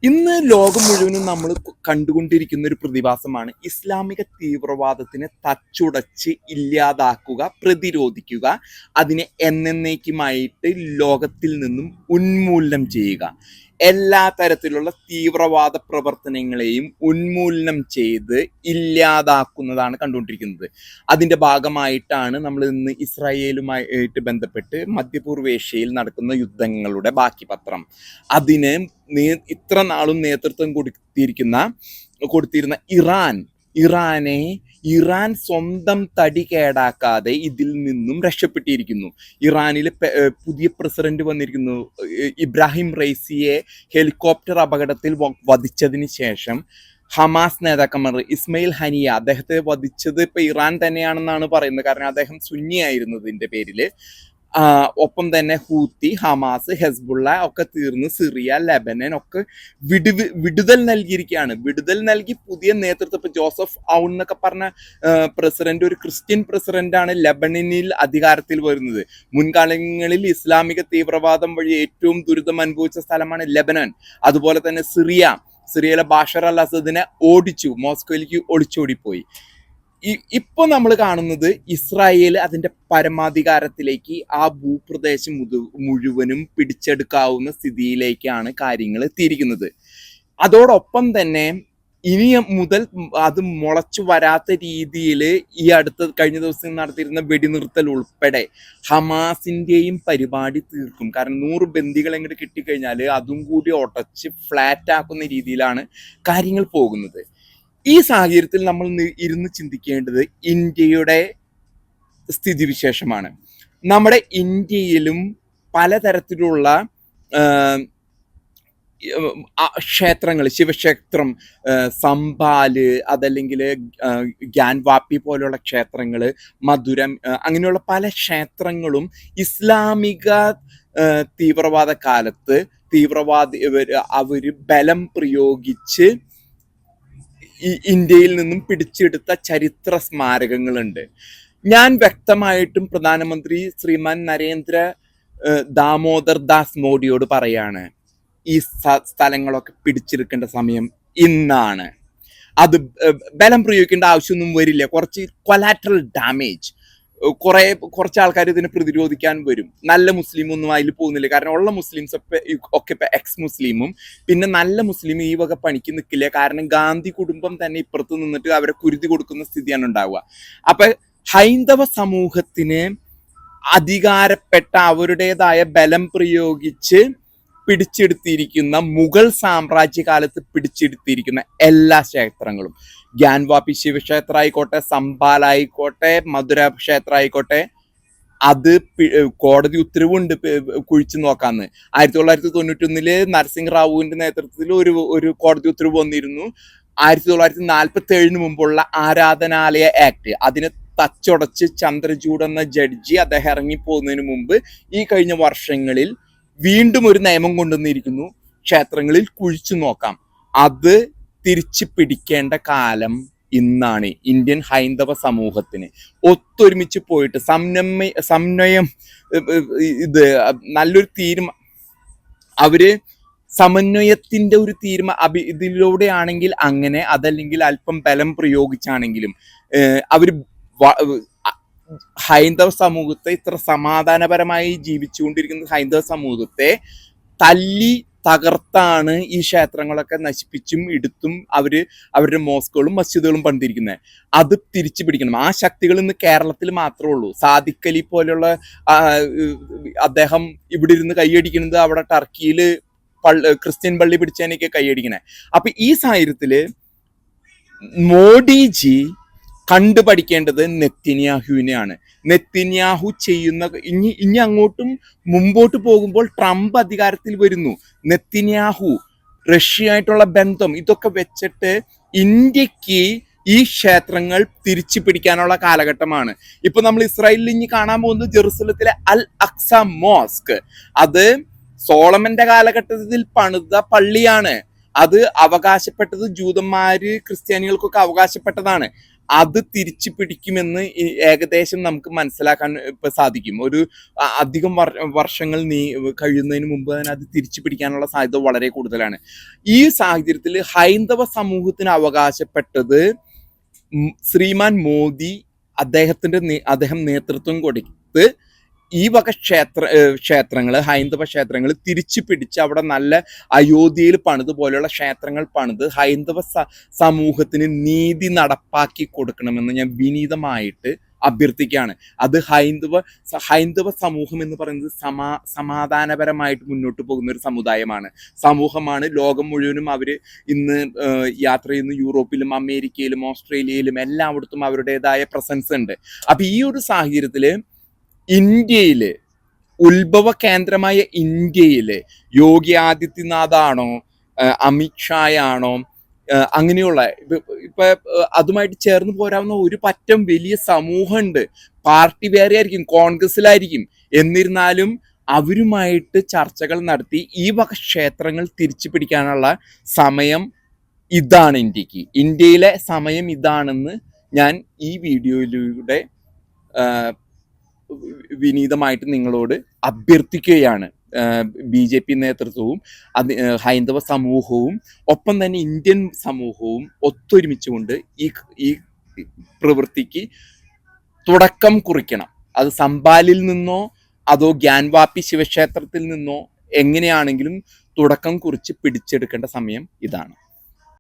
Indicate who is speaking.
Speaker 1: ഇന്ന് ലോകം മുഴുവനും നമ്മൾ കണ്ടുകൊണ്ടിരിക്കുന്ന ഒരു പ്രതിഭാസമാണ് ഇസ്ലാമിക തീവ്രവാദത്തിനെ തച്ചുടച്ച് ഇല്ലാതാക്കുക, പ്രതിരോധിക്കുക, അതിനെ എന്നേക്കുമായിട്ട് ലോകത്തിൽ നിന്നും ഉന്മൂലനം ചെയ്യുക. എല്ലാ തരത്തിലുള്ള തീവ്രവാദ പ്രവർത്തനങ്ങളെയും ഉന്മൂലനം ചെയ്ത് ഇല്ലാതാക്കുന്നതാണ് കണ്ടുകൊണ്ടിരിക്കുന്നത്. അതിൻ്റെ ഭാഗമായിട്ടാണ് നമ്മൾ ഇന്ന് ഇസ്രായേലുമായിട്ട് ബന്ധപ്പെട്ട് മധ്യപൂർവേഷ്യയിൽ നടക്കുന്ന യുദ്ധങ്ങളുടെ ബാക്കി പത്രം. അതിന് ഇത്ര നാളും നേതൃത്വം കൊടുത്തിരുന്ന ഇറാൻ സ്വന്തം തടി കേടാക്കാതെ ഇതിൽ നിന്നും രക്ഷപ്പെട്ടിരിക്കുന്നു. ഇറാനിൽ പുതിയ പ്രസിഡന്റ് വന്നിരിക്കുന്നു. ഇബ്രാഹിം റൈസിയെ ഹെലികോപ്റ്റർ അപകടത്തിൽ വധിച്ചതിന് ശേഷം ഹമാസ് നേതാക്കന്മാർ ഇസ്മയിൽ ഹനിയ അദ്ദേഹത്തെ വധിച്ചത് ഇപ്പൊ ഇറാൻ തന്നെയാണെന്നാണ് പറയുന്നത്. കാരണം അദ്ദേഹം സുന്നിയായിരുന്നതിന്റെ പേരില്. ഒപ്പം തന്നെ ഹൂത്തി, ഹമാസ്, ഹെസ്ബുള്ള ഒക്കെ തീർന്ന് സിറിയ, ലെബനൻ ഒക്കെ വിടുതൽ നൽകിയിരിക്കുകയാണ്. വിടുതൽ നൽകി പുതിയ നേതൃത്വം. ഇപ്പൊ ജോസഫ് ഔൺ എന്നൊക്കെ പറഞ്ഞ പ്രസിഡന്റ്, ഒരു ക്രിസ്ത്യൻ പ്രസിഡന്റാണ് ലെബനനിൽ അധികാരത്തിൽ വരുന്നത്. മുൻകാലങ്ങളിൽ ഇസ്ലാമിക തീവ്രവാദം വഴി ഏറ്റവും ദുരിതം അനുഭവിച്ച സ്ഥലമാണ് ലെബനൻ. അതുപോലെ തന്നെ സിറിയയിലെ ബാഷർ അൽ അസദിനെ ഓടിച്ചു, മോസ്കോയിലേക്ക് ഒളിച്ചോടിപ്പോയി. ഇപ്പൊ നമ്മൾ കാണുന്നത് ഇസ്രായേൽ അതിന്റെ പരമാധികാരത്തിലേക്ക് ആ ഭൂപ്രദേശം മുഴുവനും പിടിച്ചെടുക്കാവുന്ന സ്ഥിതിയിലേക്കാണ് കാര്യങ്ങൾ എത്തിയിരിക്കുന്നത്. അതോടൊപ്പം തന്നെ ഇനി മുതൽ അത് മുളച്ചു വരാത്ത രീതിയിൽ ഈ കഴിഞ്ഞ ദിവസം നടത്തിയിരുന്ന വെടിനിർത്തൽ ഉൾപ്പെടെ ഹമാസിന്റെയും പരിപാടി തീർക്കും. കാരണം 100 ബന്ദികൾ എങ്ങോട്ട് കിട്ടിക്കഴിഞ്ഞാൽ അതും കൂടി ഒടച്ച് ഫ്ലാറ്റ് ആക്കുന്ന രീതിയിലാണ് കാര്യങ്ങൾ പോകുന്നത്. ഈ സാഹചര്യത്തിൽ നമ്മൾ ഇരുന്ന് ചിന്തിക്കേണ്ടത് ഇന്ത്യയുടെ സ്ഥിതിവിശേഷമാണ്. നമ്മുടെ ഇന്ത്യയിലും പലതരത്തിലുള്ള ക്ഷേത്രങ്ങൾ, ശിവക്ഷേത്രം, സംബാല്, അതല്ലെങ്കിൽ ഗ്യാൻവാപ്പി പോലെയുള്ള ക്ഷേത്രങ്ങൾ, മധുരം, അങ്ങനെയുള്ള പല ക്ഷേത്രങ്ങളും ഇസ്ലാമിക തീവ്രവാദ കാലത്ത് അവര് ബലം പ്രയോഗിച്ച് ഇന്ത്യയിൽ നിന്നും പിടിച്ചെടുത്ത ചരിത്ര സ്മാരകങ്ങളുണ്ട്. ഞാൻ വ്യക്തമായിട്ടും പ്രധാനമന്ത്രി ശ്രീമാൻ നരേന്ദ്ര ദാമോദർ ദാസ് മോഡിയോട് പറയാണ്, ഈ സ്ഥലങ്ങളൊക്കെ പിടിച്ചെടുക്കേണ്ട സമയം ഇന്നാണ്. ബലം പ്രയോഗിക്കേണ്ട ആവശ്യമൊന്നും വരില്ല. കുറച്ച് കൊലാറ്ററൽ ഡാമേജ്, കുറച്ച് ആൾക്കാർ ഇതിനെ പ്രതിരോധിക്കാൻ വരും. നല്ല മുസ്ലിം ഒന്നും അതിൽ പോകുന്നില്ല. കാരണം ഉള്ള മുസ്ലിംസ് ഒക്കെ ഇപ്പൊ എക്സ് മുസ്ലിമും, പിന്നെ നല്ല മുസ്ലിം ഈ വക പണിക്ക് നിൽക്കില്ല. കാരണം ഗാന്ധി കുടുംബം തന്നെ ഇപ്പുറത്ത് നിന്നിട്ട് അവരെ കുരുതി കൊടുക്കുന്ന സ്ഥിതിയാണ് ഉണ്ടാവുക. അപ്പൊ ഹൈന്ദവ സമൂഹത്തിന് അധികാരപ്പെട്ട അവരുടേതായ ബലം പ്രയോഗിച്ച് പിടിച്ചെടുത്തിരിക്കുന്ന മുഗൾ സാമ്രാജ്യകാലത്ത് പിടിച്ചെടുത്തിരിക്കുന്ന എല്ലാ ക്ഷേത്രങ്ങളും, ഗ്യാൻവാപ്പി ശിവക്ഷേത്ര ആയിക്കോട്ടെ, സംബാലായിക്കോട്ടെ, മധുര ക്ഷേത്രം ആയിക്കോട്ടെ, അത് കോടതി ഉത്തരവുണ്ട് കുഴിച്ചു നോക്കാന്ന്. 1991 നരസിംഹ റാവുവിന്റെ നേതൃത്വത്തിൽ ഒരു കോടതി ഉത്തരവ് വന്നിരുന്നു. 1947 മുമ്പുള്ള ആരാധനാലയ ആക്ട്, അതിനെ തച്ചുടച്ച് ചന്ദ്രചൂഡ് എന്ന ജഡ്ജി അദ്ദേഹം ഇറങ്ങിപ്പോകുന്നതിന് മുമ്പ് ഈ കഴിഞ്ഞ വർഷങ്ങളിൽ വീണ്ടും ഒരു നിയമം കൊണ്ടുവന്നിരിക്കുന്നു, ക്ഷേത്രങ്ങളിൽ കുഴിച്ചു നോക്കാം. അത് തിരിച്ചു പിടിക്കേണ്ട കാലം ഇന്നാണ്. ഇന്ത്യൻ ഹൈന്ദവ സമൂഹത്തിന് ഒത്തൊരുമിച്ച് പോയിട്ട് സമന്വയം, ഇത് നല്ലൊരു അവര് സമന്വയത്തിന്റെ ഒരു ഇതിലൂടെയാണെങ്കിൽ അങ്ങനെ, അതല്ലെങ്കിൽ അല്പം ബലം പ്രയോഗിച്ചാണെങ്കിലും അവര് ഹൈന്ദവ സമൂഹത്തെ, ഇത്ര സമാധാനപരമായി ജീവിച്ചുകൊണ്ടിരിക്കുന്ന ഹൈന്ദവ സമൂഹത്തെ തകർത്താണ് ഈ ക്ഷേത്രങ്ങളൊക്കെ നശിപ്പിച്ചും എടുത്തും അവരുടെ മോസ്കുകളും മസ്ജിദുകളും പണിതിരിക്കുന്നത്. അത് തിരിച്ചു പിടിക്കണം. ആ ശക്തികൾ ഇന്ന് കേരളത്തിൽ മാത്രമേ ഉള്ളൂ. സാദിഖ് അലി പോലെയുള്ള അദ്ദേഹം ഇവിടെ ഇരുന്ന് കൈയടിക്കുന്നത് അവിടെ ടർക്കിയിൽ ക്രിസ്ത്യൻ പള്ളി പിടിച്ചതിനൊക്കെ കൈയടിക്കണേ. അപ്പൊ ഈ സാഹചര്യത്തില് മോഡിജി കണ്ടുപഠിക്കേണ്ടത് നെത്തന്യാഹുവിനെയാണ്. നെത്തന്യാഹു ചെയ്യുന്ന ഇനി അങ്ങോട്ടും മുമ്പോട്ട് പോകുമ്പോൾ ട്രംപ് അധികാരത്തിൽ വരുന്നു. നെത്തന്യാഹു റഷ്യയായിട്ടുള്ള ബന്ധം ഇതൊക്കെ വെച്ചിട്ട് ഇന്ത്യക്ക് ഈ ക്ഷേത്രങ്ങൾ തിരിച്ചു പിടിക്കാനുള്ള കാലഘട്ടമാണ്. ഇപ്പൊ നമ്മൾ ഇസ്രായേലിൽ ഇനി കാണാൻ പോകുന്നത് ജെറുസലത്തിലെ അൽ അക്സ മോസ്ക്. അത് സോളമന്റെ കാലഘട്ടത്തിൽ പണിത പള്ളിയാണ്. അത് അവകാശപ്പെട്ടത് ജൂതന്മാര്, ക്രിസ്ത്യാനികൾക്കൊക്കെ അവകാശപ്പെട്ടതാണ്. അത് തിരിച്ചു പിടിക്കുമെന്ന് ഏകദേശം നമുക്ക് മനസ്സിലാക്കാൻ ഇപ്പൊ സാധിക്കും. ഒരു അധികം വർഷങ്ങൾ കഴിയുന്നതിന് മുമ്പ് തന്നെ അത് തിരിച്ചു പിടിക്കാനുള്ള സാധ്യത വളരെ കൂടുതലാണ്. ഈ സാഹചര്യത്തിൽ ഹൈന്ദവ സമൂഹത്തിന് അവകാശപ്പെട്ടത് ശ്രീമാൻ മോദി അദ്ദേഹം നേതൃത്വം കൊടുത്ത് ഈ വക ക്ഷേത്രങ്ങൾ, ഹൈന്ദവ ക്ഷേത്രങ്ങൾ തിരിച്ചു പിടിച്ച് അവിടെ നല്ല അയോധ്യയിൽ പണിത് പോലെയുള്ള ക്ഷേത്രങ്ങൾ പണിത് ഹൈന്ദവ സമൂഹത്തിന് നീതി നടപ്പാക്കി കൊടുക്കണമെന്ന് ഞാൻ വിനീതമായിട്ട് അഭ്യർത്ഥിക്കുകയാണ്. അത് ഹൈന്ദവ സമൂഹം എന്ന് പറയുന്നത് സമാധാനപരമായിട്ട് മുന്നോട്ട് പോകുന്ന ഒരു സമൂഹമാണ്. ലോകം മുഴുവനും അവര് ഇന്ന് യാത്ര ചെയ്യുന്ന യൂറോപ്പിലും അമേരിക്കയിലും ഓസ്ട്രേലിയയിലും എല്ലായിടത്തും അവരുടേതായ പ്രസൻസ് ഉണ്ട്. അപ്പൊ ഈ ഒരു സാഹചര്യത്തില് ഇന്ത്യയില്, ഉത്ഭവ കേന്ദ്രമായ ഇന്ത്യയില് യോഗി ആദിത്യനാഥ് ആണോ, അമിത്ഷായാണോ, അങ്ങനെയുള്ള ഇപ്പൊ അതുമായിട്ട് ചേർന്ന് പോരാവുന്ന ഒരു പറ്റം വലിയ സമൂഹമുണ്ട്. പാർട്ടി വേറെ ആയിരിക്കും, കോൺഗ്രസിലായിരിക്കും. എന്നിരുന്നാലും അവരുമായിട്ട് ചർച്ചകൾ നടത്തി ഈ വക ക്ഷേത്രങ്ങൾ തിരിച്ചു പിടിക്കാനുള്ള സമയം ഇതാണ്. ഇന്ത്യയിലെ സമയം ഇതാണെന്ന് ഞാൻ ഈ വീഡിയോയിലൂടെ വിനീതമായിട്ട് നിങ്ങളോട് അഭ്യർത്ഥിക്കുകയാണ്. BJP നേതൃത്വവും ഹൈന്ദവ സമൂഹവും ഒപ്പം തന്നെ ഇന്ത്യൻ സമൂഹവും ഒത്തൊരുമിച്ചുകൊണ്ട് ഈ പ്രവൃത്തിക്ക് തുടക്കം കുറിക്കണം. അത് സംബാലിൽ നിന്നോ അതോ ഗ്യാൻവാപ്പി ശിവക്ഷേത്രത്തിൽ നിന്നോ എങ്ങനെയാണെങ്കിലും തുടക്കം കുറിച്ച് പിടിച്ചെടുക്കേണ്ട സമയം ഇതാണ്.